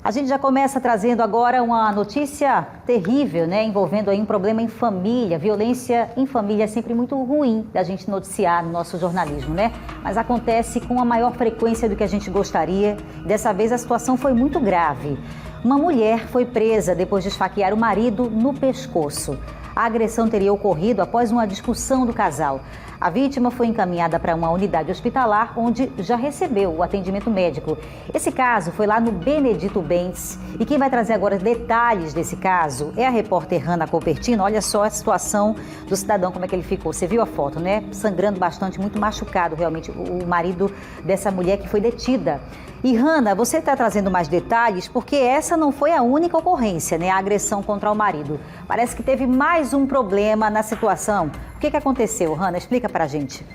A gente já começa trazendo agora uma notícia terrível, né? Envolvendo aí um problema em família. Violência em família é sempre muito ruim da gente noticiar no nosso jornalismo, né? Mas acontece com a maior frequência do que a gente gostaria. Dessa vez a situação foi muito grave. Uma mulher foi presa depois de esfaquear o marido no pescoço. A agressão teria ocorrido após uma discussão do casal. A vítima foi encaminhada para uma unidade hospitalar, onde já recebeu o atendimento médico. Esse caso foi lá no Benedito Bentes. E quem vai trazer agora detalhes desse caso é a repórter Hanna Copertino. Olha só a situação do cidadão, como é que ele ficou. Você viu a foto, né? Sangrando bastante, muito machucado realmente, o marido dessa mulher que foi detida. E Hanna, você está trazendo mais detalhes porque essa não foi a única ocorrência, né? A agressão contra o marido. Parece que teve mais um problema na situação. O que aconteceu, Hanna? Explica pra gente.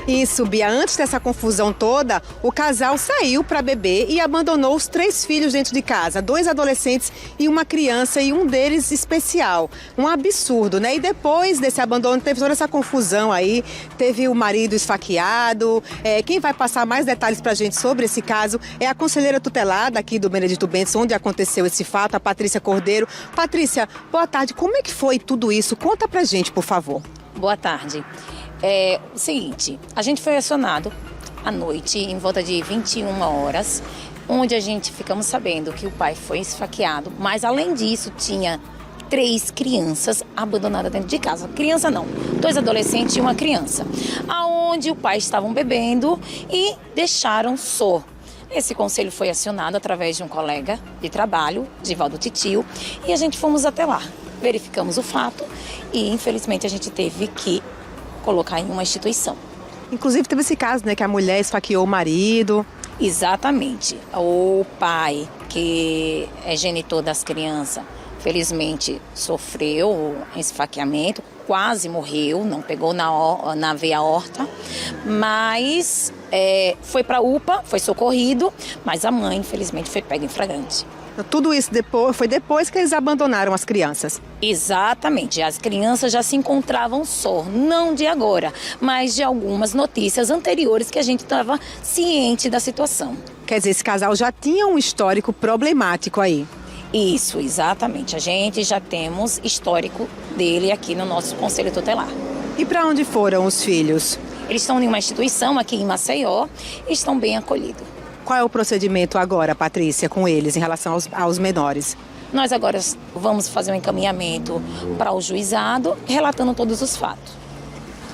Isso, Bia. Antes dessa confusão toda, o casal saiu para beber e abandonou os 3 filhos dentro de casa. 2 adolescentes e uma criança, e um deles especial. Um absurdo, né? E depois desse abandono, teve toda essa confusão aí. Teve o marido esfaqueado. Quem vai passar mais detalhes pra gente sobre esse caso é a conselheira tutelada aqui do Benedito Bentes, onde aconteceu esse fato, a Patrícia Cordeiro. Patrícia, boa tarde. Como é que foi tudo isso? Conta pra gente, por favor. Boa tarde. O seguinte, a gente foi acionado à noite, em volta de 21 horas, onde a gente ficamos sabendo que o pai foi esfaqueado, mas além disso tinha 3 crianças abandonadas dentro de casa. Criança não, 2 adolescentes e uma criança, aonde o pai estavam bebendo e deixaram só. Esse conselho foi acionado através de um colega de trabalho, Divaldo Titio, e a gente fomos até lá. Verificamos o fato e infelizmente a gente teve que colocar em uma instituição. Inclusive teve esse caso, né, que a mulher esfaqueou o marido. Exatamente. O pai, que é genitor das crianças, felizmente sofreu um esfaqueamento, quase morreu, não pegou na veia aorta, mas foi para a UPA, foi socorrido, mas a mãe, infelizmente, foi pega em flagrante. Tudo isso foi depois que eles abandonaram as crianças? Exatamente. As crianças já se encontravam só, não de agora, mas de algumas notícias anteriores que a gente estava ciente da situação. Quer dizer, esse casal já tinha um histórico problemático aí? Isso, exatamente. A gente já temos histórico dele aqui no nosso Conselho Tutelar. E para onde foram os filhos? Eles estão em uma instituição aqui em Maceió e estão bem acolhidos. Qual é o procedimento agora, Patrícia, com eles em relação aos menores? Nós agora vamos fazer um encaminhamento para o juizado, relatando todos os fatos.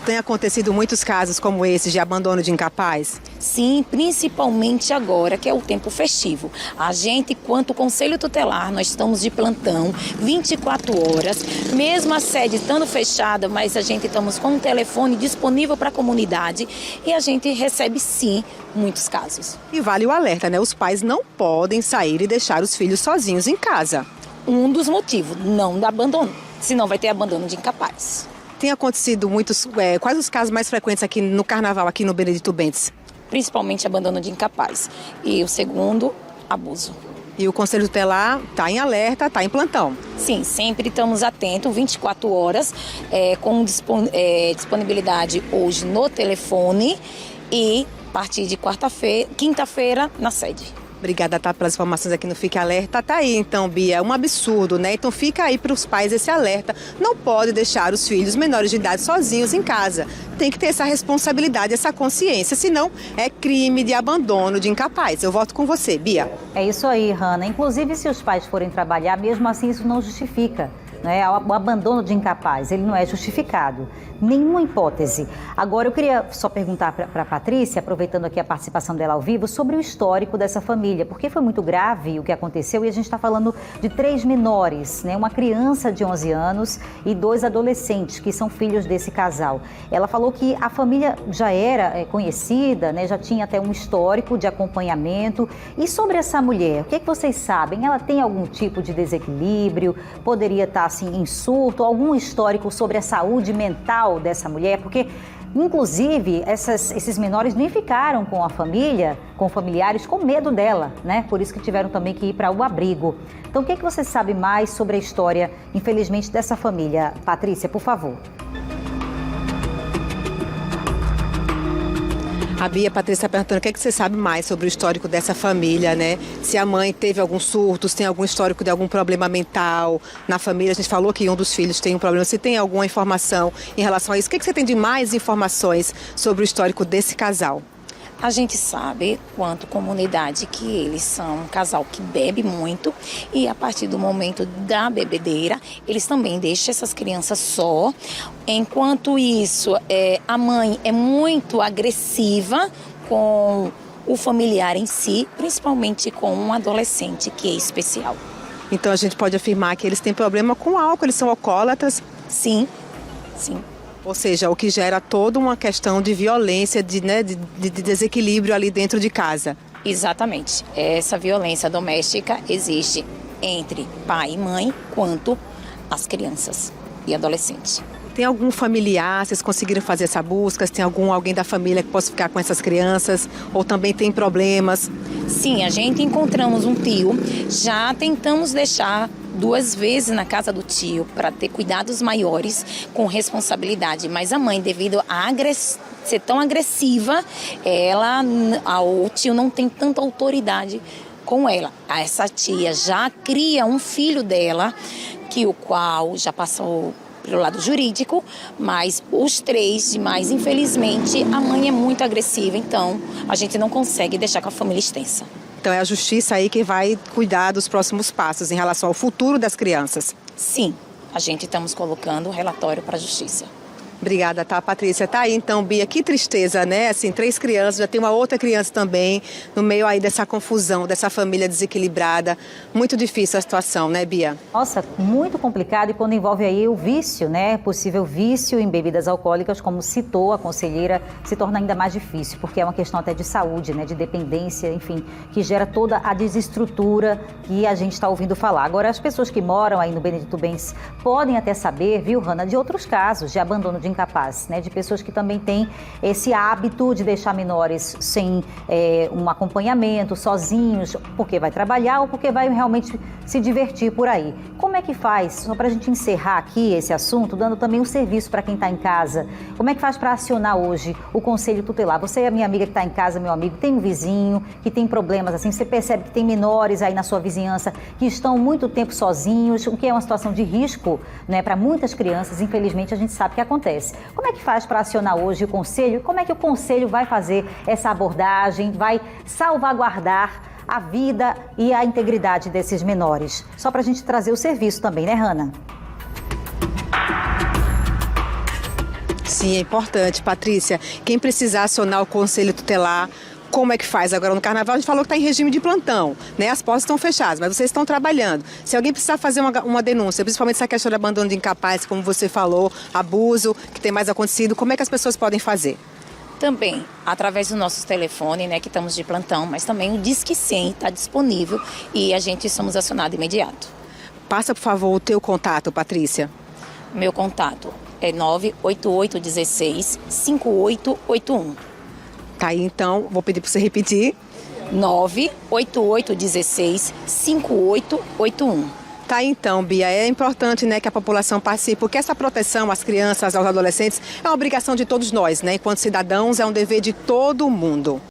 Tem acontecido muitos casos como esse de abandono de incapaz? Sim, principalmente agora, que é o tempo festivo. A gente, quanto Conselho Tutelar, nós estamos de plantão 24 horas, mesmo a sede estando fechada, mas a gente estamos com um telefone disponível para a comunidade e a gente recebe, sim, muitos casos. E vale o alerta, né? Os pais não podem sair e deixar os filhos sozinhos em casa. Um dos motivos, não da abandono, senão vai ter abandono de incapaz. Tem acontecido muitos... quais os casos mais frequentes aqui no Carnaval, aqui no Benedito Bentes? Principalmente abandono de incapaz. E o segundo, abuso. E o Conselho Tutelar está em alerta, está em plantão? Sim, sempre estamos atentos, 24 horas, com disponibilidade hoje no telefone e a partir de quinta-feira, na sede. Obrigada, tá, pelas informações aqui no Fique Alerta. Tá aí, então, Bia, um absurdo, né? Então fica aí para os pais esse alerta. Não pode deixar os filhos menores de idade sozinhos em casa. Tem que ter essa responsabilidade, essa consciência, senão é crime de abandono de incapaz. Eu volto com você, Bia. É isso aí, Hanna. Inclusive, se os pais forem trabalhar, mesmo assim isso não justifica, né? O abandono de incapaz, ele não é justificado. Nenhuma hipótese. Agora, eu queria só perguntar para a Patrícia, aproveitando aqui a participação dela ao vivo, sobre o histórico dessa família, porque foi muito grave o que aconteceu e a gente está falando de 3 menores, né? Uma criança de 11 anos e 2 adolescentes, que são filhos desse casal. Ela falou que a família já era conhecida, né? Já tinha até um histórico de acompanhamento. E sobre essa mulher, o que vocês sabem? Ela tem algum tipo de desequilíbrio? Poderia estar assim, em surto? Algum histórico sobre a saúde mental dessa mulher? Porque, inclusive, esses menores nem ficaram com a família, com familiares, com medo dela, né? Por isso que tiveram também que ir para o abrigo. Então, o que você sabe mais sobre a história, infelizmente, dessa família? Patrícia, por favor. A Bia, Patrícia está perguntando o que você sabe mais sobre o histórico dessa família, né? Se a mãe teve algum surto, se tem algum histórico de algum problema mental na família. A gente falou que um dos filhos tem um problema. Se tem alguma informação em relação a isso, o que você tem de mais informações sobre o histórico desse casal? A gente sabe, quanto comunidade, que eles são um casal que bebe muito e a partir do momento da bebedeira, eles também deixam essas crianças só. Enquanto isso, a mãe é muito agressiva com o familiar em si, principalmente com um adolescente que é especial. Então a gente pode afirmar que eles têm problema com álcool, eles são alcoólatras? Sim, sim. Ou seja, o que gera toda uma questão de violência, de desequilíbrio ali dentro de casa. Exatamente. Essa violência doméstica existe entre pai e mãe, quanto as crianças e adolescentes. Tem algum familiar, vocês conseguiram fazer essa busca? Tem alguém da família que possa ficar com essas crianças? Ou também tem problemas? Sim, a gente encontramos um tio, já tentamos deixar 2 vezes na casa do tio para ter cuidados maiores com responsabilidade, mas a mãe, devido a ser tão agressiva, o tio não tem tanta autoridade com ela. Essa tia já cria um filho dela, o qual já passou pelo lado jurídico, mas os 3 demais, infelizmente, a mãe é muito agressiva, então a gente não consegue deixar com a família extensa. Então é a justiça aí que vai cuidar dos próximos passos em relação ao futuro das crianças? Sim, a gente estamos colocando o relatório para a justiça. Obrigada, tá, Patrícia? Tá aí então, Bia, que tristeza, né? Assim, 3 crianças, já tem uma outra criança também, no meio aí dessa confusão, dessa família desequilibrada. Muito difícil a situação, né, Bia? Nossa, muito complicado, e quando envolve aí o vício, né? Possível vício em bebidas alcoólicas, como citou a conselheira, se torna ainda mais difícil, porque é uma questão até de saúde, né? De dependência, enfim, que gera toda a desestrutura que a gente está ouvindo falar. Agora, as pessoas que moram aí no Benedito Bens podem até saber, viu, Hanna, de outros casos de abandono de incapaz, né, de pessoas que também têm esse hábito de deixar menores sem um acompanhamento, sozinhos, porque vai trabalhar ou porque vai realmente se divertir por aí. Como é que faz, só para a gente encerrar aqui esse assunto, dando também um serviço para quem está em casa, como é que faz para acionar hoje o Conselho Tutelar? Você é minha amiga que está em casa, meu amigo, tem um vizinho que tem problemas assim, você percebe que tem menores aí na sua vizinhança que estão muito tempo sozinhos, o que é uma situação de risco, né, para muitas crianças, infelizmente a gente sabe que acontece. Como é que faz para acionar hoje o Conselho? Como é que o Conselho vai fazer essa abordagem, vai salvaguardar a vida e a integridade desses menores? Só para a gente trazer o serviço também, né, Hanna? Sim, é importante, Patrícia. Quem precisar acionar o Conselho Tutelar, como é que faz? Agora no Carnaval a gente falou que está em regime de plantão, né? As portas estão fechadas, mas vocês estão trabalhando. Se alguém precisar fazer uma denúncia, principalmente essa questão de abandono de incapaz, como você falou, abuso, que tem mais acontecido, como é que as pessoas podem fazer? Também, através do nosso telefone, né, que estamos de plantão, mas também o Disque 100 está disponível e a gente somos acionados imediato. Passa, por favor, o teu contato, Patrícia. Meu contato é 98816 5881. Tá aí, então, vou pedir para você repetir. 98816 5881. Tá aí, então, Bia, é importante, né, que a população participe, porque essa proteção às crianças, aos adolescentes, é uma obrigação de todos nós, né? Enquanto cidadãos, é um dever de todo mundo.